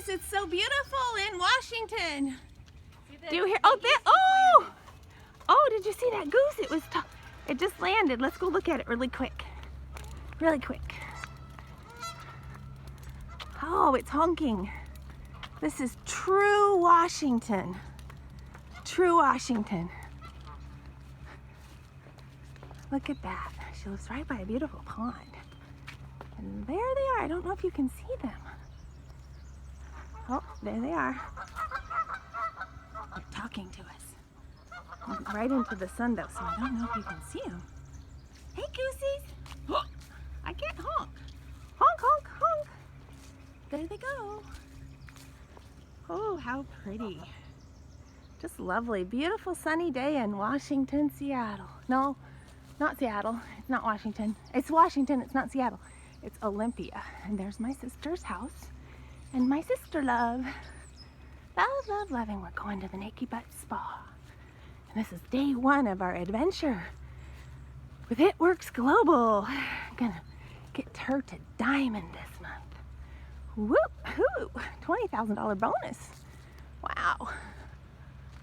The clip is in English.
goose. It's so beautiful in Washington. Do you hear? Oh, did you see that goose? It just landed. Let's go look at it really quick. Really quick. Oh, it's honking. This is true Washington. True Washington. Look at that. She lives right by a beautiful pond. And there they are. I don't know if you can see them. Oh, there they are. They're talking to us. Right into the sun though, so I don't know if you can see them. Hey, goosies. I can't honk. Honk, honk, honk. There they go. Oh, how pretty. Just lovely. Beautiful sunny day in Washington, Seattle. No, not Seattle. It's not Washington. It's Washington. It's not Seattle. It's Olympia. And there's my sister's house. And my sister love. Love, love, loving. We're going to the Nakiebuttspa. And this is day one of our adventure with It Works Global. I'm gonna get her to Diamond this month. Whoop-hoo! $20,000 bonus. Wow.